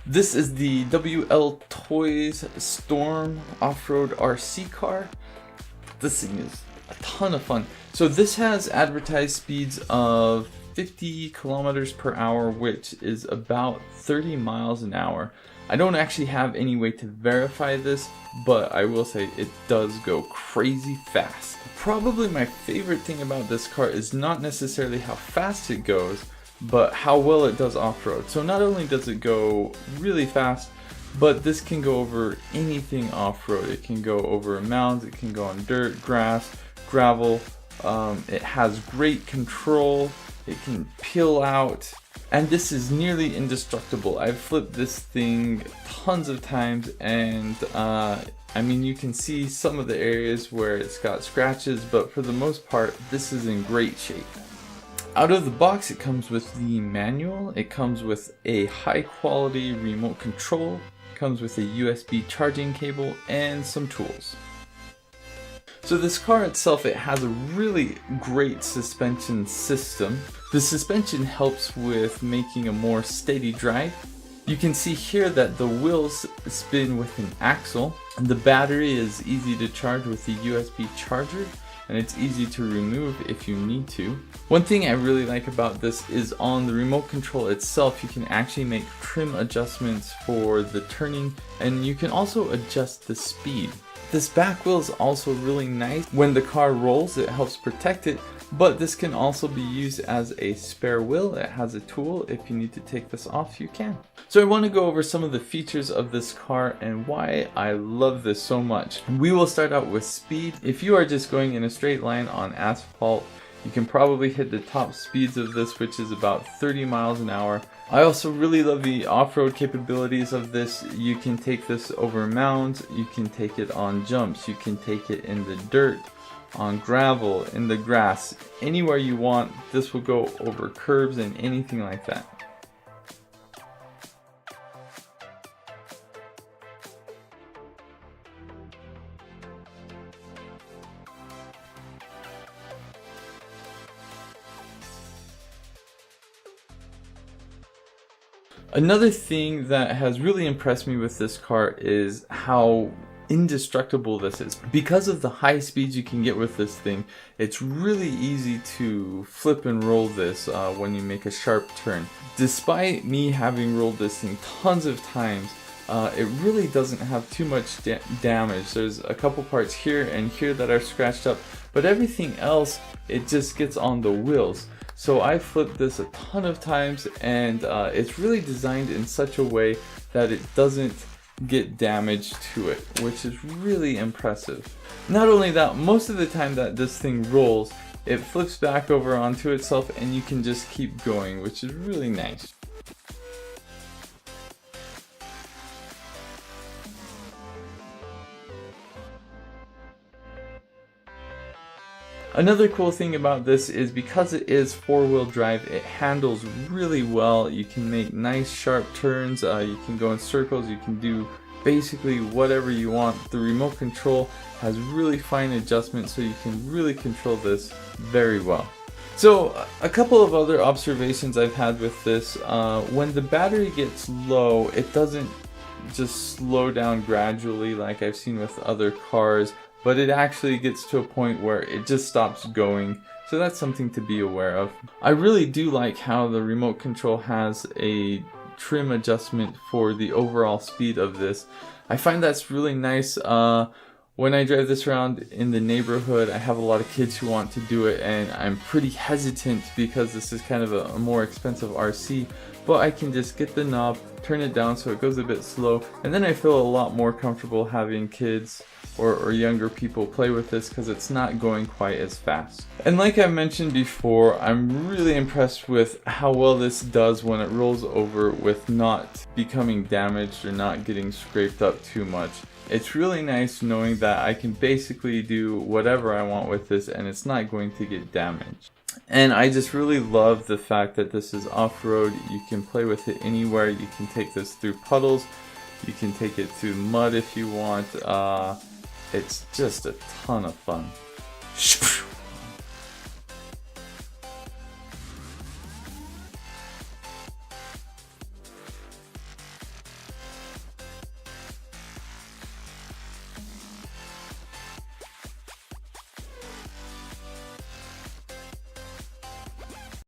This is the WLtoys Storm Off-Road RC car. This thing is a ton of fun. So this has advertised speeds of 50 kilometers per hour, which is about 30 miles an hour. I don't actually have any way to verify this, but I will say it does go crazy fast. Probably my favorite thing about this car is not necessarily how fast it goes, but how well it does off-road. So not only does it go really fast, but this can go over anything off-road. It can go over mounds, it can go on dirt, grass, gravel. It has great control, it can peel out, and this is nearly indestructible. I've flipped this thing tons of times, and I mean, you can see some of the areas where it's got scratches, but for the most part, this is in great shape. Out of the box, it comes with the manual, it comes with a high quality remote control, it comes with a USB charging cable, and some tools. So this car itself, it has a really great suspension system. The suspension helps with making a more steady drive. You can see here that the wheels spin with an axle, and the battery is easy to charge with the USB charger, and it's easy to remove if you need to. One thing I really like about this is on the remote control itself, you can actually make trim adjustments for the turning, and you can also adjust the speed. This back wheel is also really nice. When the car rolls, it helps protect it, but this can also be used as a spare wheel. It has a tool. If you need to take this off, you can. So I want to go over some of the features of this car and why I love this so much. We will start out with speed. If you are just going in a straight line on asphalt, you can probably hit the top speeds of this, which is about 30 miles an hour. I also really love the off-road capabilities of this. You can take this over mounds, you can take it on jumps, you can take it in the dirt, on gravel, in the grass, anywhere you want. This will go over curbs and anything like that. Another thing that has really impressed me with this car is how indestructible this is. Because of the high speeds you can get with this thing, it's really easy to flip and roll this when you make a sharp turn. Despite me having rolled this thing tons of times, it really doesn't have too much damage. There's a couple parts here and here that are scratched up, but everything else, it just gets on the wheels. So I flipped this a ton of times, and it's really designed in such a way that it doesn't get damage to it, which is really impressive. Not only that, most of the time that this thing rolls, it flips back over onto itself and you can just keep going, which is really nice. Another cool thing about this is because it is four-wheel drive, it handles really well. You can make nice sharp turns, you can go in circles, you can do basically whatever you want. The remote control has really fine adjustments, so you can really control this very well. So a couple of other observations I've had with this, when the battery gets low, it doesn't just slow down gradually like I've seen with other cars, but it actually gets to a point where it just stops going. So that's something to be aware of. I really do like how the remote control has a trim adjustment for the overall speed of this. I find that's really nice. When I drive this around in the neighborhood, I have a lot of kids who want to do it, and I'm pretty hesitant because this is kind of a more expensive RC, but I can just get the knob, turn it down so it goes a bit slow, and then I feel a lot more comfortable having kids or younger people play with this because it's not going quite as fast. And like I mentioned before, I'm really impressed with how well this does when it rolls over with not becoming damaged or not getting scraped up too much. It's really nice knowing that I can basically do whatever I want with this and it's not going to get damaged. And I just really love the fact that this is off-road. You can play with it anywhere. You can take this through puddles, you can take it through mud if you want. It's just a ton of fun.